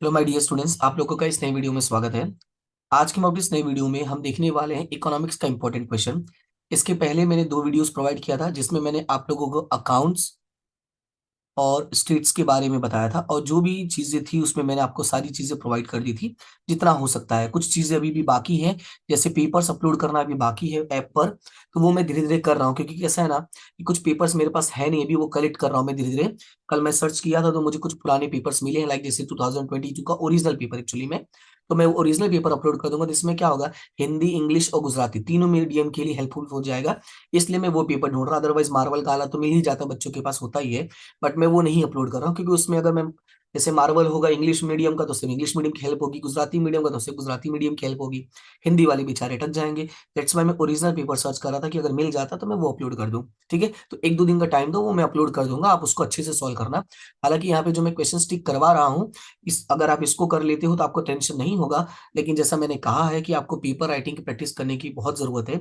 Hello my dear students, आप लोगों का इस नए वीडियो में स्वागत है। आज के इस नए वीडियो में हम देखने वाले हैं इकोनॉमिक्स का इंपॉर्टेंट क्वेश्चन। इसके पहले मैंने दो वीडियोस प्रोवाइड किया था जिसमें मैंने आप लोगों को अकाउंट्स और स्टेट्स के बारे में बताया था, और जो भी चीजें थी उसमें मैंने आपको सारी चीजें प्रोवाइड कर दी थी जितना हो सकता है। कुछ चीजें अभी भी बाकी हैं, जैसे पेपर्स अपलोड करना अभी बाकी है ऐप पर, तो वो मैं धीरे धीरे कर रहा हूँ, क्योंकि कैसा है ना कि कुछ पेपर्स मेरे पास है नहीं, अभी वो कलेक्ट कर रहा हूँ मैं धीरे धीरे। कल मैं सर्च किया था तो मुझे कुछ पुराने पेपर्स मिले हैं, लाइक जैसे 2022 का ओरिजिनल पेपर एक्चुअली में। तो मैं ओरिजिनल पेपर अपलोड कर दूंगा, जिसमें क्या होगा, हिंदी इंग्लिश और गुजराती तीनों मीडियम के लिए हेल्पफुल हो जाएगा। इसलिए मैं वो पेपर ढूंढ रहा, अदरवाइज मार्वल का आला तो मिल ही जाता, बच्चों के पास होता ही है। बट मैं वो नहीं अपलोड कर रहा हूँ, क्योंकि उसमें अगर मैं जैसे मार्वल होगा इंग्लिश मीडियम का तो सिर्फ इंग्लिश मीडियम की हेल्प होगी, गुजराती मीडियम का तो सिर्फ गुजराती मीडियम की हेल्प होगी, हिंदी वाले बेचारे अटक जाएंगे। दैट्स वाई मैं ओरिजिनल पेपर सर्च कर रहा था कि अगर मिल जाता तो मैं वो अपलोड कर दूं। ठीक है, तो एक दो दिन का टाइम दो, वो मैं अपलोड कर दूंगा, आप उसको अच्छे से सॉल्व करना। हालांकि यहाँ पे जो मैं क्वेश्चन टिक करवा रहा हूँ, इस अगर आप इसको कर लेते हो तो आपको टेंशन नहीं होगा। लेकिन जैसा मैंने कहा है कि आपको पेपर राइटिंग की प्रैक्टिस करने की बहुत जरूरत है।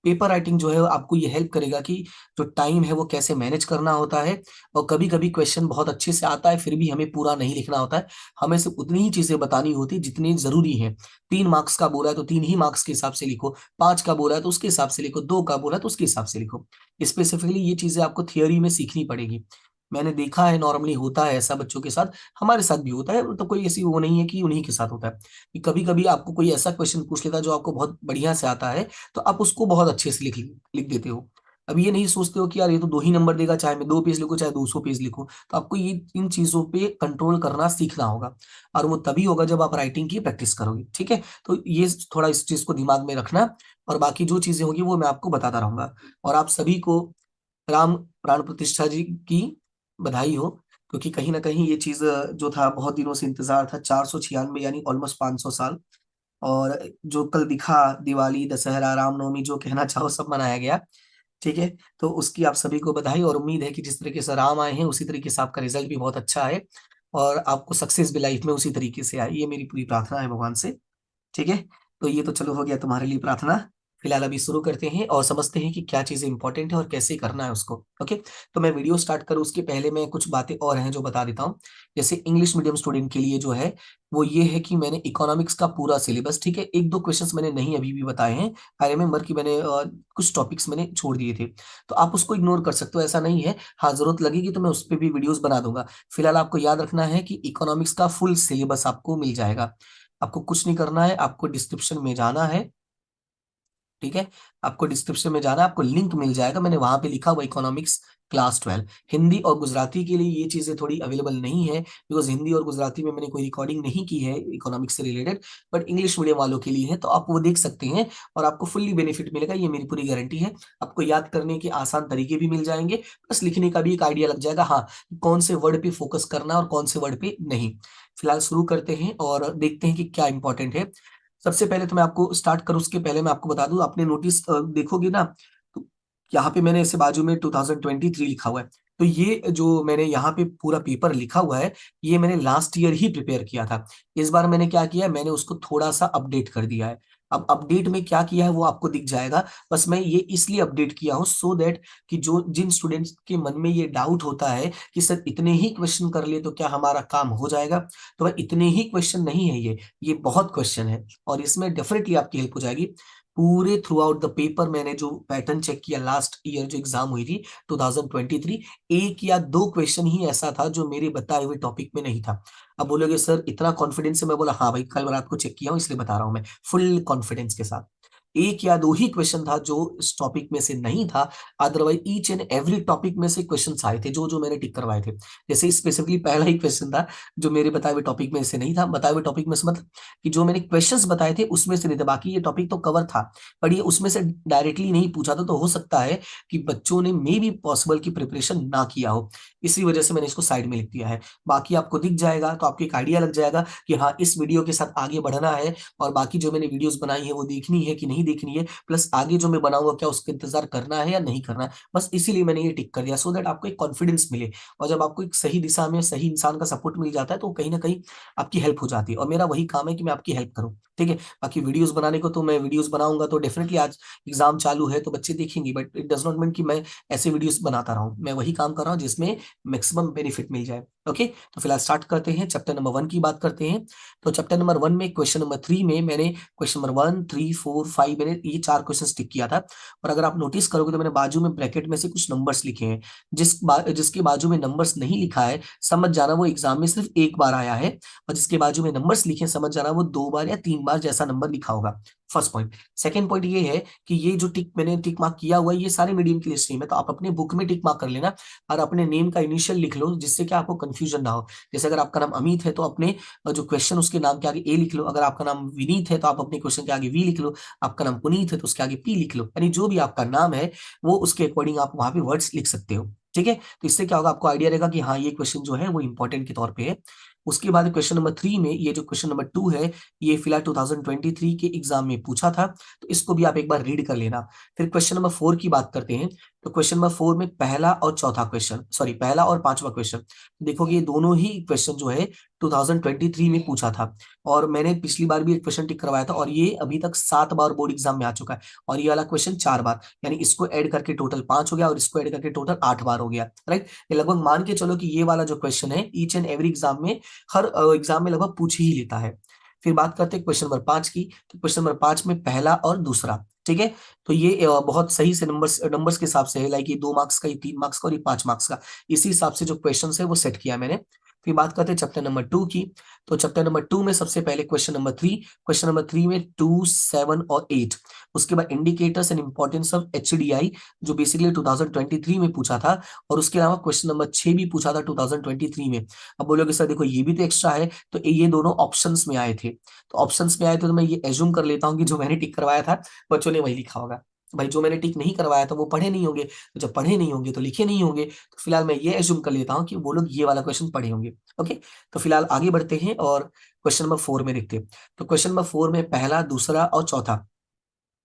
पेपर राइटिंग जो है आपको ये हेल्प करेगा कि जो टाइम है वो कैसे मैनेज करना होता है। और कभी कभी क्वेश्चन बहुत अच्छे से आता है, फिर भी हमें पूरा नहीं लिखना होता है। हमें सिर्फ उतनी ही चीजें बतानी होती है जितनी जरूरी है। 3 मार्क्स का बोला है तो 3 ही मार्क्स के हिसाब से लिखो, 5 का बोला है तो उसके हिसाब से लिखो, 2 का बोला है तो उसके हिसाब से लिखो। स्पेसिफिकली ये चीजें आपको थियोरी में सीखनी पड़ेगी। मैंने देखा है नॉर्मली होता है ऐसा बच्चों के साथ, हमारे साथ भी होता है, तो कोई ऐसी वो नहीं है कि उन्हीं के साथ होता है। कि कभी कभी आपको कोई ऐसा क्वेश्चन पूछ लेता है जो आपको बहुत बढ़िया से आता है, तो आप उसको बहुत अच्छे से लिख लिख देते हो। अब ये नहीं सोचते हो कि यार ये तो 2 ही नंबर देगा, चाहे मैं 2 पेज लिखूं चाहे 200 पेज लिखूं। तो आपको ये इन चीजों पे कंट्रोल करना सीखना होगा, और वो तभी होगा जब आप राइटिंग की प्रैक्टिस करोगे। ठीक है, तो ये थोड़ा इस चीज को दिमाग में रखना, और बाकी जो चीजें होगी वो मैं आपको बताता रहूंगा। और आप सभी को राम प्राण प्रतिष्ठा जी की बधाई हो, क्योंकि कहीं ना कहीं ये चीज जो था बहुत दिनों से इंतजार था, 496 यानी ऑलमोस्ट 500 साल। और जो कल दिखा, दिवाली दशहरा रामनवमी जो कहना चाहो सब मनाया गया। ठीक है, तो उसकी आप सभी को बधाई, और उम्मीद है कि जिस तरीके से राम आए हैं उसी तरीके से आपका रिजल्ट भी बहुत अच्छा है, और आपको सक्सेस भी लाइफ में उसी तरीके से आए, ये मेरी पूरी प्रार्थना है भगवान से। ठीक है, तो ये तो चलो हो गया तुम्हारे लिए प्रार्थना। फिलहाल अभी शुरू करते हैं और समझते हैं कि क्या चीजें इंपॉर्टेंट है और कैसे करना है उसको। ओके, तो मैं वीडियो स्टार्ट करूँ उसके पहले मैं कुछ बातें और हैं जो बता देता हूँ। जैसे इंग्लिश मीडियम स्टूडेंट के लिए जो है वो ये है कि मैंने इकोनॉमिक्स का पूरा सिलेबस, ठीक है, एक दो क्वेश्चंस मैंने नहीं अभी भी बताए हैं। आई रिमेम्बर कि मैंने कुछ टॉपिक्स मैंने छोड़ दिए थे, तो आप उसको इग्नोर कर सकते हो, ऐसा नहीं है। हाँ, जरूरत लगेगी तो मैं उस पर भी वीडियोस बना दूंगा। फिलहाल आपको याद रखना है कि इकोनॉमिक्स का फुल सिलेबस आपको मिल जाएगा। आपको कुछ नहीं करना है, आपको डिस्क्रिप्शन में जाना है। ठीक है, आपको डिस्क्रिप्शन में जाना है, आपको लिंक मिल जाएगा, मैंने वहां पे लिखा हुआ इकोनॉमिक्स क्लास 12। हिंदी और गुजराती के लिए ये चीजें थोड़ी अवेलेबल नहीं है, बिकॉज हिंदी और गुजराती में मैंने कोई रिकॉर्डिंग नहीं की है इकोनॉमिक्स से रिलेटेड। बट इंग्लिश मीडियम वालों के लिए है, तो आप वो देख सकते हैं, और आपको फुल्ली बेनिफिट मिलेगा, ये मेरी पूरी गारंटी है। आपको याद करने के आसान तरीके भी मिल जाएंगे, प्लस लिखने का भी एक आइडिया लग जाएगा, हाँ, कौन से वर्ड पे फोकस करना और कौन से वर्ड पे नहीं। फिलहाल शुरू करते हैं और देखते हैं कि क्या इंपॉर्टेंट है। सबसे पहले तो मैं आपको स्टार्ट करूं उसके पहले मैं आपको बता दूं, आपने नोटिस देखोगे ना, तो यहाँ पे मैंने ऐसे बाजू में 2023 लिखा हुआ है। तो ये जो मैंने यहाँ पे पूरा पेपर लिखा हुआ है, ये मैंने लास्ट ईयर ही प्रिपेयर किया था। इस बार मैंने क्या किया है, मैंने उसको थोड़ा सा अपडेट कर दिया है। अब अपडेट में क्या किया है वो आपको दिख जाएगा। बस मैं ये इसलिए अपडेट किया हूँ सो दैट कि जो जिन स्टूडेंट्स के मन में ये डाउट होता है कि सर इतने ही क्वेश्चन कर लिए तो क्या हमारा काम हो जाएगा, तो भाई इतने ही क्वेश्चन नहीं है, ये बहुत क्वेश्चन है, और इसमें डेफिनेटली आपकी हेल्प हो जाएगी। पूरे थ्रू आउट द पेपर मैंने जो पैटर्न चेक किया, लास्ट ईयर जो एग्जाम हुई थी 2023, एक या दो क्वेश्चन ही ऐसा था जो मेरे बताए हुए टॉपिक में नहीं था। अब बोलोगे सर इतना कॉन्फिडेंस है, मैं बोला हाँ भाई, कल रात को चेक किया हूँ इसलिए बता रहा हूँ मैं फुल कॉन्फिडेंस के साथ। एक या दो ही क्वेश्चन था जो इस टॉपिक में से नहीं था, otherwise each and every topic में से क्वेश्चन आए थे जो जो मैंने टिक करवाए थे। जैसे स्पेसिफिकली पहला ही क्वेश्चन था जो मेरे बताए हुए टॉपिक में से नहीं था, बताए हुए टॉपिक में से मतलब कि जो मैंने क्वेश्चंस बताए थे उसमें से नहीं थे, बाकी ये टॉपिक तो कवर था, पर ये उसमें से डायरेक्टली नहीं पूछा था, तो हो सकता है कि बच्चों ने मे भी पॉसिबल की प्रिपरेशन ना किया हो, इसी वजह से मैंने इसको साइड में लिख दिया है। बाकी आपको दिख जाएगा तो आपको एक आइडिया लग जाएगा कि हाँ इस वीडियो के साथ आगे बढ़ना है, और बाकी जो मैंने वीडियोस बनाई है वो देखनी है कि नहीं देखनी है, प्लस आगे जो मैं बनाऊंगा क्या उसका इंतजार करना है या नहीं करना है। बस इसीलिए मैंने ये टिक कर दिया, सो दैट आपको एक कॉन्फिडेंस मिले। और जब आपको एक सही दिशा में सही इंसान का सपोर्ट मिल जाता है तो कहीं ना कहीं आपकी हेल्प हो जाती है, और मेरा वही काम है कि मैं आपकी हेल्प करूं। ठीक है, बाकी वीडियोस बनाने को तो मैं वीडियोस बनाऊंगा, तो डेफिनेटली आज एग्जाम चालू है तो बच्चे देखेंगे, but it does not mean कि मैं ऐसे वीडियोस बनाता रहूं, मैं वही काम कर रहा हूं जिसमें मैक्सिमम बेनिफिट मिल जाए। ओके, तो फिलहाल स्टार्ट करते हैं, चैप्टर नंबर 1 की बात करते हैं। तो चैप्टर नंबर 1 में क्वेश्चन नंबर 3 में मैंने क्वेश्चन नंबर 1, 3, 4, 5 मैंने ये 4 क्वेश्चन टिक किया था। और अगर आप नोटिस करोगे तो मैंने बाजू में ब्रैकेट में से कुछ नंबर्स लिखे हैं। जिसके बाजू में नंबर्स नहीं लिखा है, समझ जाना वो एग्जाम में सिर्फ एक बार आया है। और जिसके बाजू में नंबर्स लिखे हैं, समझ जाना वो 2 बार या 3 बार जैसा नंबर लिखा होगा। First point. सेकंड पॉइंट ये है कि ये जो मैंने टिक मार्क किया हुआ है, ये सारे मीडियम के लिए सेम है, तो आप अपने बुक में टिक मार्क कर लेना और अपने नेम का इनिशियल लिख लो, जिससे कि आपको कंफ्यूजन ना हो। जैसे अगर आपका नाम अमित है तो अपने जो क्वेश्चन उसके नाम के आगे ए लिख लो, अगर आपका नाम विनीत है तो आप अपने क्वेश्चन के आगे वी लिख लो, आपका नाम पुनीत है तो उसके आगे पी लिख लो, यानी जो भी आपका नाम है वो उसके अकॉर्डिंग आप वहां पे वर्ड्स लिख सकते हो। ठीक है, तो इससे क्या होगा, आपको आइडिया रहेगा कि हाँ ये क्वेश्चन जो है वो इंपॉर्टेंट के तौर पे है। उसके बाद क्वेश्चन नंबर 3 में, ये जो क्वेश्चन नंबर 2 है, ये फिलहाल 2023 के एग्जाम में पूछा था, तो इसको भी आप एक बार रीड कर लेना। फिर क्वेश्चन नंबर 4 की बात करते हैं। तो क्वेश्चन नंबर 4 में पहला और चौथा क्वेश्चन, सॉरी पहला और पांचवा क्वेश्चन, देखोगे ये दोनों ही क्वेश्चन जो है 2023 में पूछा था। और मैंने पिछली बार भी एक क्वेश्चन टिक करवाया था, और ये अभी तक 7 बार बोर्ड एग्जाम में आ चुका है, और ये वाला क्वेश्चन 4 बार, यानी इसको ऐड करके टोटल 5 हो गया और इसको ऐड करके टोटल 8 बार हो गया। राइट, ये लगभग मान के चलो कि ये वाला जो क्वेश्चन है ईच एंड एवरी एग्जाम में, हर एग्जाम में लगभग पूछ ही लेता है। फिर बात करते हैं क्वेश्चन नंबर 5 की। तो क्वेश्चन नंबर 5 में पहला और दूसरा, ठीक है, तो ये बहुत सही से नंबर्स नंबर्स के हिसाब से है, लाइक ये 2 मार्क्स का, ये 3 मार्क्स का और ये 5 मार्क्स का, इसी हिसाब से जो क्वेश्चन है वो सेट किया मैंने। फिर बात करते हैं चैप्टर नंबर 2 की। तो चैप्टर नंबर 2 में सबसे पहले क्वेश्चन नंबर 3 में 2, 7 और 8। उसके बाद indicators and importance of HDI, जो बेसिकली 2023 में पूछा था। और उसके अलावा क्वेश्चन नंबर 6 भी पूछा था 2023 में। अब बोलोगे सर देखो ये भी तो एक्स्ट्रा है, तो ये दोनों ऑप्शंस में आए थे, तो ऑप्शंस में आए थे तो मैं ये एज्यूम कर लेता हूँ कि जो मैंने टिक करवाया था बच्चों ने वही लिखा होगा। भाई जो मैंने टिक नहीं करवाया था वो पढ़े नहीं होंगे, तो जब पढ़े नहीं होंगे तो लिखे नहीं होंगे, तो फिलहाल मैं ये एज्यूम कर लेता हूँ कि वो लोग ये वाला क्वेश्चन पढ़े होंगे। ओके, तो फिलहाल आगे बढ़ते हैं और क्वेश्चन नंबर 4 में देखते हैं। तो क्वेश्चन नंबर 4 में पहला, दूसरा और चौथा,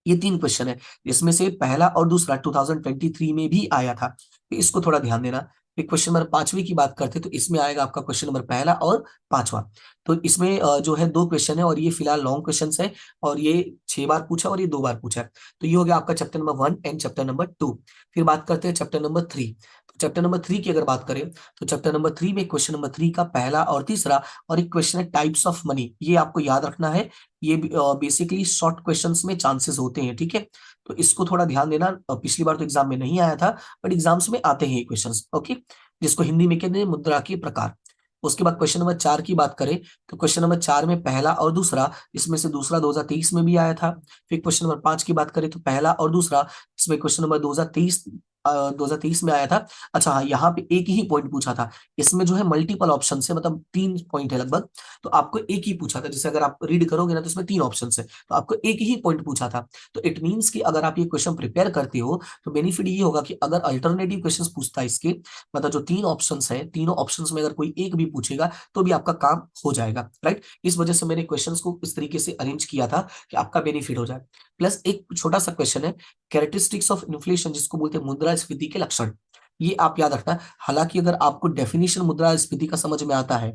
ये 3 क्वेश्चन है, इसमें से पहला और दूसरा 2023 में भी आया था, तो इसको थोड़ा ध्यान देना। फिर क्वेश्चन नंबर 5वीं की बात करते हैं, तो इसमें आएगा आपका क्वेश्चन नंबर पहला और पांचवा। तो इसमें जो है 2 क्वेश्चन है, और ये फिलहाल लॉन्ग क्वेश्चन है, और ये 6 बार पूछा और ये 2 बार पूछा है। तो ये हो गया आपका chapter number 1 and chapter number 2। फिर बात करते हैं चैप्टर नंबर 3। तो चैप्टर नंबर 3 की अगर बात करें, तो चैप्टर नंबर 3 में क्वेश्चन नंबर 3 का पहला और तीसरा, और एक क्वेश्चन है टाइप्स ऑफ मनी, ये आपको याद रखना है। ये बेसिकली शॉर्ट क्वेश्चंस में चांसेस होते हैं, ठीक है, तो इसको थोड़ा ध्यान देना। पिछली बार तो एग्जाम में नहीं आया था, बट एग्जाम्स में आते हैं ये क्वेश्चंस। ओके, जिसको हिंदी में कहते हैं मुद्रा के प्रकार। उसके बाद क्वेश्चन नंबर 4 की बात करें, तो क्वेश्चन नंबर 4 में पहला और दूसरा, इसमें से दूसरा 2023 में भी आया था। फिर क्वेश्चन नंबर 5 की बात करें, तो पहला और दूसरा, इसमें क्वेश्चन नंबर 2023 में आया था। अच्छा हाँ, यहाँ पे एक ही पॉइंट पूछा था, इसमें जो है मल्टीपल ऑप्शन है, मतलब 3 पॉइंट है लगभग, तो आपको एक ही पूछा था। जैसे अगर आप रीड करोगे ना, तो इसमें 3 ऑप्शन है, तो आपको एक ही पॉइंट पूछा था। तो इट मीन्स कि अगर आप ये क्वेश्चन प्रिपेयर करते हो, तो बेनिफिट ये होगा कि अगर अल्टरनेटिव क्वेश्चन पूछता है इसके, मतलब जो 3 ऑप्शन है, तीनों ऑप्शन में अगर कोई एक भी पूछेगा तो भी आपका काम हो जाएगा। राइट, इस वजह से मैंने क्वेश्चन को इस तरीके से अरेंज किया था कि आपका बेनिफिट हो जाए। प्लस एक छोटा सा क्वेश्चन है, कैरेक्टरिस्टिक्स ऑफ इन्फ्लेशन, जिसको बोलते हैं मुद्रास्फीति के लक्षण, ये आप याद रखना। हालांकि अगर आपको डेफिनेशन मुद्रास्फीति का समझ में आता है,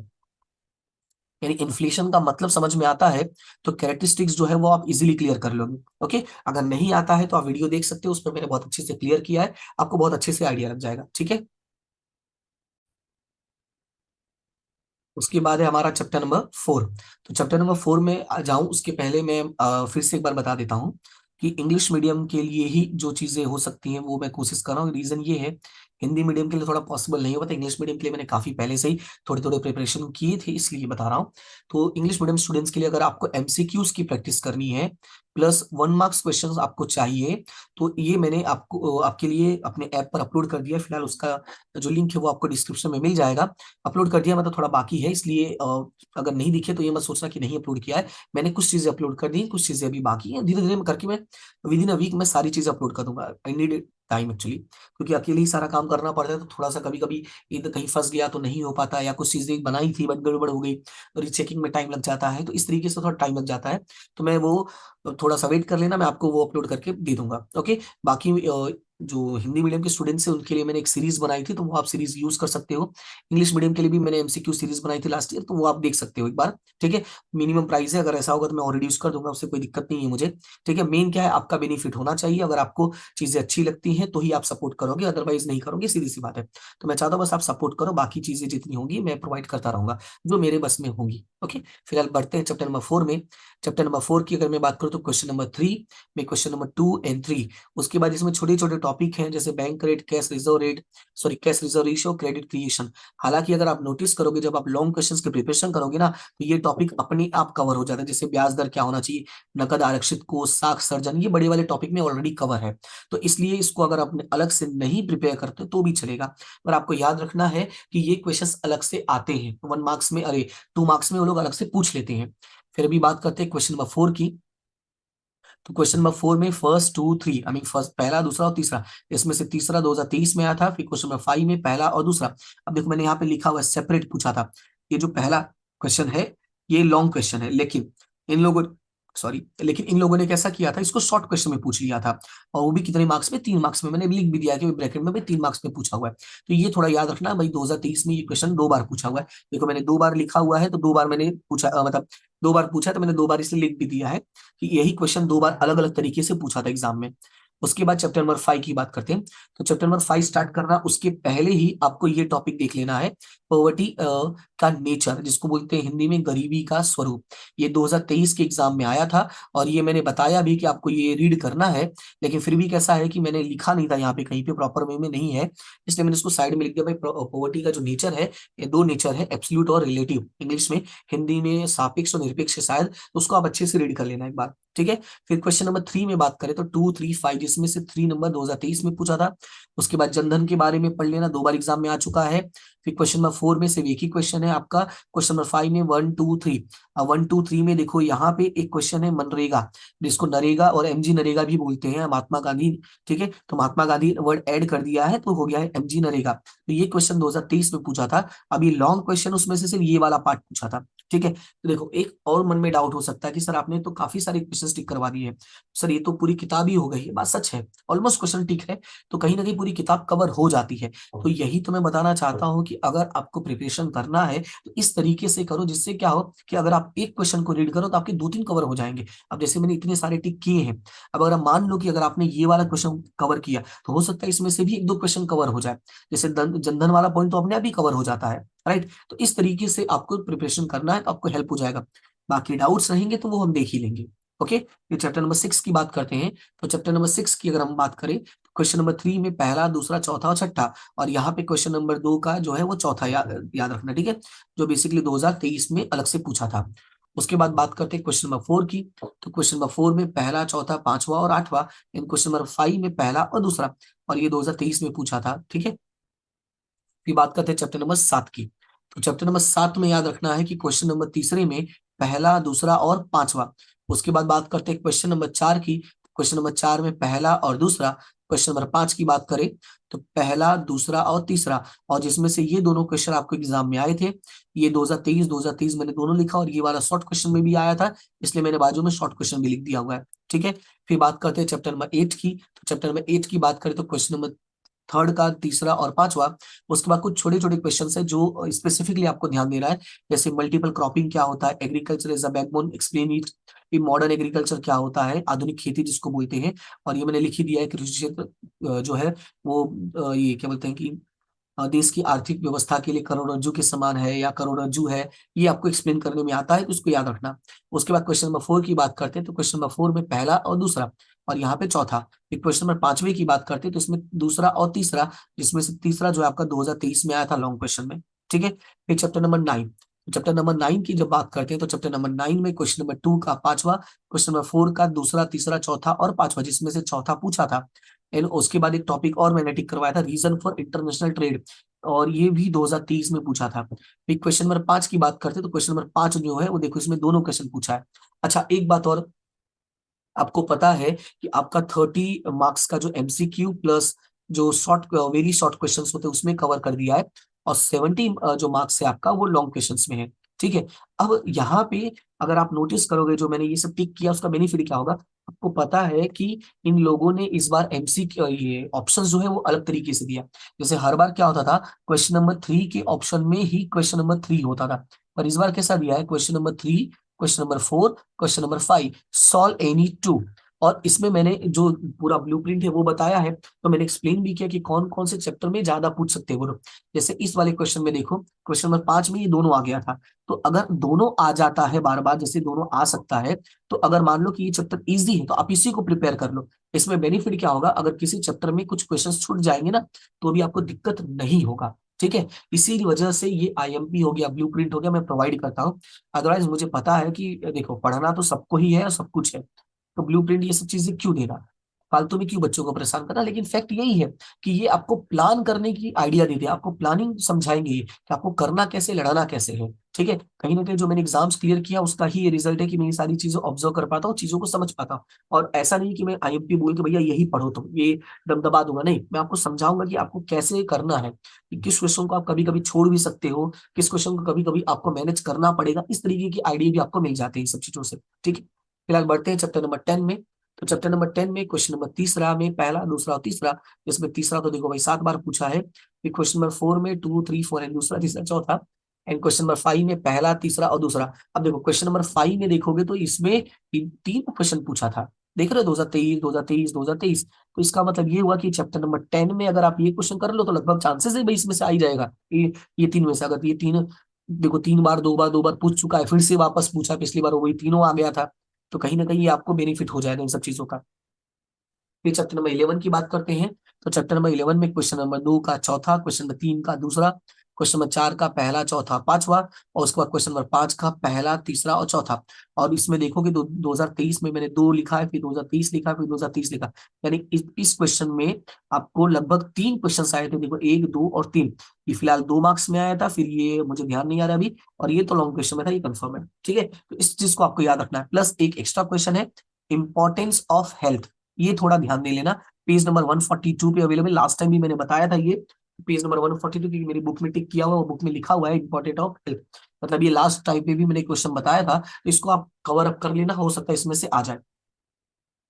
यानी इन्फ्लेशन का मतलब समझ में आता है, तो कैरेक्टरिस्टिक्स जो है वो आप इजीली क्लियर कर लोगे। ओके, अगर नहीं आता है तो आप वीडियो देख सकते हो, उसमें मैंने बहुत अच्छे से क्लियर किया है, आपको बहुत अच्छे से आइडिया लग जाएगा। ठीक है, उसके बाद है हमारा चैप्टर नंबर 4। तो चैप्टर नंबर 4 में जाऊं उसके पहले मैं फिर से एक बार बता देता हूं कि इंग्लिश मीडियम के लिए ही जो चीजें हो सकती हैं वो मैं कोशिश कर रहा हूँ। रीजन ये है, हिंदी मीडियम के लिए थोड़ा पॉसिबल नहीं होता, इंग्लिश मीडियम के लिए मैंने काफी पहले से ही थोड़े थोड़े प्रिपरेशन किए थे, इसलिए बता रहा हूँ। तो इंग्लिश मीडियम स्टूडेंट्स के लिए अगर आपको एमसीक्यूज की प्रैक्टिस करनी है, प्लस 1 मार्क्स क्वेश्चन आपको चाहिए, तो ये मैंने आपको आपके लिए अपने ऐप पर अपलोड कर दिया। फिलहाल उसका जो लिंक है वो आपको डिस्क्रिप्शन में मिल जाएगा। अपलोड कर दिया, मतलब थोड़ा बाकी है, इसलिए अगर नहीं दिखे तो ये मत सोचना कि नहीं अपलोड किया है। मैंने कुछ चीजें अपलोड कर दी, कुछ चीजें अभी बाकी हैं, धीरे धीरे मैं करके मैं विद इन अ वीक में सारी चीजें अपलोड कर दूंगा। आई नीड टाइम एक्चुअली, क्योंकि अकेले ही सारा काम करना पड़ता है, तो थोड़ा सा कभी कभी इधर कहीं फंस गया तो नहीं हो पाता, या कुछ चीजें बनाई थी बट गड़बड़ हो गई, रीचेकिंग में टाइम लग जाता है, तो इस तरीके से थोड़ा टाइम लग जाता है। तो मैं वो थोड़ा सा वेट कर लेना, मैं आपको वो अपलोड करके दे दूंगा। ओके, बाकी जो हिंदी मीडियम के स्टूडेंट्स हैं उनके लिए मैंने एक सीरीज बनाई थी, तो वो आप सीरीज यूज कर सकते हो। इंग्लिश मीडियम के लिए भी मैंने एमसीक्यू सीरीज बनाई थी लास्ट ईयर, तो वो आप देख सकते हो एक बार। ठीक है, मिनिमम प्राइस है, अगर ऐसा होगा तो मैं और रिड्यूस कर दूंगा, उससे कोई दिक्कत नहीं है मुझे। ठीक है, मेन क्या है, आपका बेनिफिट होना चाहिए। अगर आपको चीजें अच्छी लगती हैं तो ही आप सपोर्ट करोगे, अदरवाइज नहीं करोगे, सीधी सी बात है। तो मैं चाहता हूँ बस आप सपोर्ट करो, बाकी चीजें जितनी होंगी मैं प्रोवाइड करता रहूंगा जो मेरे बस में होंगी। ओके, फिलहाल बढ़ते हैं चैप्टर नंबर 4 में। चैप्टर नंबर 4 की अगर मैं बात करूँ तो क्वेश्चन नंबर 3 में क्वेश्चन नंबर 2 एंड 3, उसके बाद इसमें छोटे छोटे टॉपिक हैं जैसे bank rate, cash reserve rate, sorry cash reserve ratio, credit creation. हालांकि अगर आप नोटिस करोगे जब आप लॉन्ग क्वेश्चंस की प्रिपरेशन करोगे ना, तो ये टॉपिक अपने आप कवर हो जाता है। जैसे ब्याज दर क्या होना चाहिए, नकद आरक्षित कोष, साख सर्जन, ये बड़े वाले टॉपिक में ऑलरेडी कवर है। तो इसलिए इसको अगर आपने अलग से नहीं प्रिपेयर करते तो भी चलेगा, पर आपको याद रखना है कि ये क्वेश्चंस अलग से आते हैं 1 मार्क्स में, अरे 2 मार्क्स में वो लोग अलग से पूछ लेते हैं। फिर अभी बात करते हैं क्वेश्चन नंबर 4 की। तो क्वेश्चन नंबर 4 में first two three, I mean first पहला दूसरा और तीसरा, इसमें से तीसरा 2023 में आया था। फिर क्वेश्चन नंबर 5 में पहला और दूसरा। अब देखो मैंने यहाँ पे लिखा हुआ है सेपरेट पूछा था। ये जो पहला क्वेश्चन है ये लॉन्ग क्वेश्चन है, लेकिन इन लोगों लेकिन इन लोगों ने कैसा किया था, इसको शॉर्ट क्वेश्चन में पूछ लिया था। और वो भी कितने मार्क्स में, 3 मार्क्स में। मैंने लिख भी दिया कि ब्रैकेट में भी 3 मार्क्स में पूछा हुआ है। तो ये थोड़ा याद रखना भाई, 2023 में ये क्वेश्चन 2 बार पूछा हुआ है। देखो मैंने 2 बार लिखा हुआ है, तो 2 बार मैंने पूछा, मतलब 2 बार पूछा, तो मैंने 2 बार इसलिए लिख भी दिया है कि यही क्वेश्चन 2 बार अलग अलग तरीके से पूछा था एग्जाम में। उसके बाद चैप्टर नंबर 5 की बात करते हैं। तो चैप्टर नंबर 5 स्टार्ट करना उसके पहले ही आपको ये टॉपिक देख लेना है, पॉवर्टी का नेचर, जिसको बोलते हैं हिंदी में गरीबी का स्वरूप। ये 2023 के एग्जाम में आया था, और ये मैंने बताया भी कि आपको ये रीड करना है। लेकिन फिर भी कैसा है कि मैंने लिखा नहीं था यहाँ पे, कहीं पे प्रॉपर वे में नहीं है, इसलिए मैंने इसको साइड में लिख दिया भाई। पॉवर्टी का जो नेचर है, ये 2 नेचर है, एब्सोल्यूट और रिलेटिव, इंग्लिश में, हिंदी में सापेक्ष और निरपेक्ष है शायद, तो उसको आप अच्छे से रीड कर लेना एक बार। ठीक है, फिर क्वेश्चन नंबर 3 में बात करें तो 2 3 5, जिसमें से 3 नंबर 2023 में पूछा था। उसके बाद जनधन के बारे में पढ़ लेना, 2 बार एग्जाम में आ चुका है। फिर क्वेश्चन नंबर 4 में सिर्फ एक ही क्वेश्चन है आपका। क्वेश्चन नंबर 5 में 1 2 3, 1 2 3 में देखो यहाँ पे एक क्वेश्चन है मनरेगा, जिसको नरेगा और एमजी नरेगा भी बोलते हैं, महात्मा गांधी। ठीक है, तो महात्मा गांधी वर्ड ऐड कर दिया है तो हो गया है एमजी नरेगा। तो ये क्वेश्चन 2023 में पूछा था। अब ये लॉन्ग क्वेश्चन, उसमें से सिर्फ ये वाला पार्ट पूछा था। ठीक है, तो देखो एक और मन में डाउट हो सकता है कि सर आपने तो काफी सारे क्वेश्चन टिक करवा दिए हैं, सर ये तो पूरी किताब ही हो गई है। बात सच है, ऑलमोस्ट क्वेश्चन टिक है, तो कहीं ना कहीं पूरी किताब कवर हो जाती है। तो यही तो मैं बताना चाहता हूँ कि अगर आपको प्रिपरेशन करना है तो इस तरीके से करो, जिससे क्या हो कि अगर आप एक क्वेश्चन को रीड करो तो आपके 2 3 कवर हो जाएंगे। अब जैसे मैंने इतने सारे टिक किए हैं, अब अगर आप मान लो कि अगर आपने ये वाला क्वेश्चन कवर किया, तो हो सकता है इसमें से भी 1 2 क्वेश्चन कवर हो जाए। जैसे जनधन वाला पॉइंट तो अपने आप ही कवर हो जाता है, राइट। तो इस तरीके से आपको प्रिपरेशन करना है तो आपको हेल्प हो जाएगा। बाकी डाउट्स रहेंगे तो वो हम देख ही लेंगे। ओके, ये चैप्टर नंबर 6 की बात करते हैं। तो चैप्टर नंबर 6 की अगर हम बात करें तो क्वेश्चन नंबर 3 में पहला दूसरा चौथा और छठा, और यहाँ पे क्वेश्चन नंबर 2 का जो है वो चौथा, याद रखना। ठीक है, जो बेसिकली 2023 में अलग से पूछा था। उसके बाद बात करते हैं क्वेश्चन नंबर 4 की। तो क्वेश्चन नंबर 4 में पहला चौथा पांचवा और आठवां, इन क्वेश्चन नंबर 5 में पहला और दूसरा, और ये 2023 में पूछा था। ठीक है, फिर बात करते हैं चैप्टर नंबर 7 की। तो चैप्टर नंबर 7 में याद रखना है कि क्वेश्चन नंबर तीसरे में पहला दूसरा और पांचवा। उसके बाद बात करते हैं क्वेश्चन नंबर 4 की। क्वेश्चन नंबर 4 में पहला और दूसरा। क्वेश्चन नंबर 5 की बात करें तो पहला दूसरा और तीसरा, और जिसमें से ये दोनों क्वेश्चन आपको एग्जाम में आए थे। ये 2023 मैंने दोनों लिखा, और ये वाला शॉर्ट क्वेश्चन में भी आया था, इसलिए मैंने बाजू में शॉर्ट क्वेश्चन भी लिख दिया हुआ है। ठीक है, फिर बात करते हैं चैप्टर नंबर 8 की। तो चैप्टर नंबर 8 की बात करें तो क्वेश्चन नंबर थर्ड का तीसरा और पांचवा। उसके बाद कुछ छोटे छोटे क्वेश्चन है जो स्पेसिफिकली आपको ध्यान देना है, जैसे मल्टीपल क्रॉपिंग क्या होता है, agriculture is a backbone, explain it. Modern agriculture क्या होता है, आधुनिक खेती जिसको बोलते हैं। और ये मैंने लिख ही दिया है, कृषि क्षेत्र जो है वो ये क्या बोलते हैं कि देश की आर्थिक व्यवस्था के लिए करोड़रज्जु के समान है या करोड़रज्जु है, ये आपको एक्सप्लेन करने में आता है, तो उसको याद रखना। उसके बाद क्वेश्चन नंबर 4 की बात करते हैं। तो क्वेश्चन नंबर 4 में पहला और दूसरा, और यहाँ पे चौथा। फिर क्वेश्चन नंबर 5वें की बात करते हैं तो इसमें दूसरा और तीसरा, जिसमें से तीसरा जो है आपका 2023 में आया था लॉन्ग क्वेश्चन में। ठीक है, फिर चैप्टर नंबर 9। चैप्टर नंबर 9 की जब बात करते हैं तो चैप्टर नंबर 9 में क्वेश्चन नंबर 2 का पांचवा, क्वेश्चन नंबर 4 का दूसरा तीसरा चौथा और पांचवा, जिसमें से चौथा पूछा था। एंड उसके बाद एक टॉपिक और मैंने टिक करवाया था, रीजन फॉर इंटरनेशनल ट्रेड, और ये भी 2023 में पूछा था। फिर क्वेश्चन नंबर 5 की बात करते हैं तो क्वेश्चन नंबर 5 जो है वो देखो इसमें दोनों क्वेश्चन पूछा है। अच्छा, एक बात और, आपको पता है कि आपका 30 मार्क्स का जो एमसीक्यू प्लस जो शॉर्ट वेरी शॉर्ट क्वेश्चंस होते हैं उसमें कवर कर दिया है, और 70 जो मार्क्स है आपका वो लॉन्ग क्वेश्चंस में है। ठीक है, अब यहाँ पे अगर आप नोटिस करोगे जो मैंने ये सब टिक किया उसका बेनिफिट क्या होगा, आपको पता है कि इन लोगों ने इस बार एमसी ये ऑप्शन जो है वो अलग तरीके से दिया। जैसे हर बार क्या होता था, क्वेश्चन नंबर 3 के ऑप्शन में ही क्वेश्चन नंबर 3 होता था, पर इस बार कैसा दिया है, question number 3, question number 4, question number 5, solve any two. और इसमें मैंने जो पूरा ब्लूप्रिंट है वो बताया है, तो मैंने एक्सप्लेन भी किया कि कौन कौन से चैप्टर में ज्यादा पूछ सकते हैं वो लोग। जैसे इस वाले क्वेश्चन में देखो, क्वेश्चन नंबर 5 में ये दोनों आ गया था, तो अगर दोनों आ जाता है बार बार, जैसे दोनों आ सकता है, तो अगर मान लो कि ये चैप्टर इजी है तो आप इसी को प्रिपेयर कर लो। इसमें बेनिफिट क्या होगा, अगर किसी चैप्टर में कुछ क्वेश्चंस छूट जाएंगे ना, तो भी आपको दिक्कत नहीं होगा। ठीक है, इसी वजह से ये आईएमपी हो गया, ब्लूप्रिंट हो गया, मैं प्रोवाइड करता हूँ। अदरवाइज मुझे पता है कि देखो पढ़ना तो सबको ही है और सब कुछ है, तो ब्लूप्रिंट ये सब चीजें क्यों देना, फालतू में क्यों बच्चों को परेशान करना। लेकिन फैक्ट यही है कि ये आपको प्लान करने की आइडिया देते हैं, आपको प्लानिंग समझाएंगे ये कि आपको करना कैसे, लड़ाना कैसे है। ठीक है, कहीं ना कहीं जो मैंने एग्जाम्स क्लियर किया उसका ही ये रिजल्ट है कि मैं ये सारी चीजें ऑब्जर्व कर पाता हूँ, चीजों को समझ पाता हूँ। और ऐसा नहीं कि मैं आईएमपी बोल के भैया यही पढ़ो तुम, ये दबा दूंगा, नहीं, मैं आपको समझाऊंगा कि आपको कैसे करना है, कि किस क्वेश्चन को आप कभी कभी छोड़ भी सकते हो, किस क्वेश्चन को कभी कभी आपको मैनेज करना पड़ेगा, इस तरीके की आइडिया भी आपको मिल जाते हैं इन सब चीजों से। ठीक है, फिलहाल बढ़ते हैं चैप्टर नंबर 10 में। तो चैप्टर नंबर 10 में क्वेश्चन नंबर तीसरा में पहला, दूसरा और तीसरा, जिसमें तीसरा तो देखो भाई 7 बार पूछा है, फिर क्वेश्चन नंबर 4 में 2 3 4 एंड दूसरा तीसरा चौथा, एंड क्वेश्चन नंबर 5 में पहला, तीसरा और दूसरा। अब देखो क्वेश्चन नंबर 5 में देखोगे तो इसमें तीन क्वेश्चन पूछा था, देख रहे हो, 2023 2023 2023। तो इसका मतलब ये हुआ कि चैप्टर नंबर 10 में अगर आप ये क्वेश्चन कर लो तो लगभग चांसेस है भाई इसमें से आ ही जाएगा। ये तीन में से अगर ये तीन, देखो 3 बार 2 बार 2 बार पूछ चुका है, फिर से वापस पूछा, पिछली बार वही तीनों आ गया था, तो कहीं ना कहीं ये आपको बेनिफिट हो जाएगा इन सब चीजों का। फिर चैप्टर नंबर 11 की बात करते हैं। तो चैप्टर नंबर 11 में क्वेश्चन नंबर 2 का चौथा, क्वेश्चन नंबर 3 का दूसरा, क्वेश्चन नंबर 4 का पहला, चौथा, पांचवा, और उसके बाद क्वेश्चन नंबर 5 का पहला, तीसरा और चौथा। और इसमें देखोगे 2023 में मैंने 2 लिखा है, फिर 2023 लिखा, फिर 2030 लिखा। यानी इस क्वेश्चन में आपको लगभग 3 क्वेश्चन आए थे, देखो 1 2 और 3। ये फिलहाल 2 मार्क्स में आया था, फिर ये मुझे ध्यान नहीं आ रहा अभी, और ये तो लॉन्ग क्वेश्चन में था, ये कंफर्म है। ठीक है, तो इस चीज को आपको याद रखना है, प्लस एक एक्स्ट्रा क्वेश्चन है, इंपॉर्टेंस ऑफ हेल्थ, ये थोड़ा ध्यान दे लेना। पेज नंबर 142 पे अवेलेबल, लास्ट टाइम भी मैंने बताया था ये, पेज नंबर 142 की मेरी बुक में टिक किया हुआ, वो बुक में लिखा हुआ है इंपॉर्टेंट ऑफ हेल्थ। मतलब ये लास्ट टाइम पे भी मैंने क्वेश्चन बताया था, तो इसको आप कवर अप कर लेना, हो सकता है इसमें से आ जाए।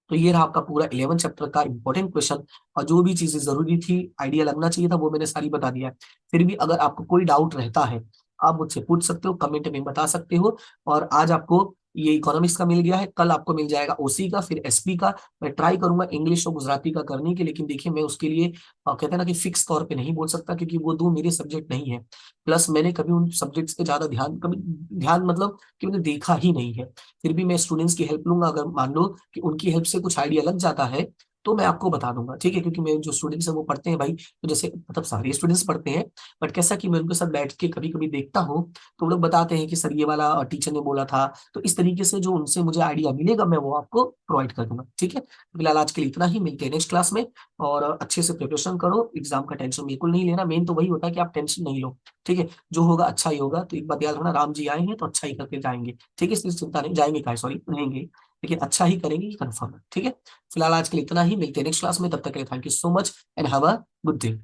तो ये रहा आपका पूरा 11 चैप्टर का इंपॉर्टेंट क्वेश्चन, और जो भी चीजें जरूरी थी, आइडिया लगना चाहिए था, वो मैंने सारी बता दिया है। फिर भी अगर आपको कोई डाउट रहता है, आप मुझसे पूछ सकते हो, कमेंट में बता सकते हो। और आज आपको ये इकोनॉमिक्स का मिल गया है, कल आपको मिल जाएगा ओसी का, फिर एसपी का। मैं ट्राई करूंगा इंग्लिश और गुजराती का करने की, लेकिन देखिए मैं उसके लिए कहते हैं ना कि फिक्स तौर पे नहीं बोल सकता, क्योंकि वो दो मेरे सब्जेक्ट नहीं है। प्लस मैंने कभी उन सब्जेक्ट्स पे ज्यादा ध्यान, कभी ध्यान मतलब कि मैंने देखा ही नहीं है। फिर भी मैं स्टूडेंट्स की हेल्प लूंगा, अगर मान लो कि उनकी हेल्प से कुछ आइडिया लग जाता है, तो मैं आपको बता दूंगा। ठीक है, क्योंकि मेरे जो स्टूडेंट्स हैं वो पढ़ते हैं भाई, तो जैसे मतलब सारे स्टूडेंट्स पढ़ते हैं, बट कैसा कि मैं उनके साथ बैठ के कभी कभी देखता हूँ, तो वो लोग बताते हैं कि सर ये वाला टीचर ने बोला था, तो इस तरीके से जो उनसे मुझे आइडिया मिलेगा मैं वो आपको प्रोवाइड कर दूंगा। ठीक है, फिलहाल आज के लिए इतना ही, मिलते हैं नेक्स्ट क्लास में। और अच्छे से प्रिपरेशन करो, एग्जाम का टेंशन बिल्कुल नहीं लेना, मेन तो वही होता है कि आप टेंशन नहीं लो। ठीक है, जो होगा अच्छा ही होगा, तो एक बात याद रखना, राम जी आए हैं तो अच्छा ही करके जाएंगे। ठीक है, इसलिए चिंता नहीं, जाएंगे क्या, सॉरी रहेंगे, लेकिन अच्छा ही करेंगे, ये कंफर्म है। ठीक है, फिलहाल आज के लिए इतना ही, मिलते हैं नेक्स्ट क्लास में, तब तक के लिए thank you so much and have a good day.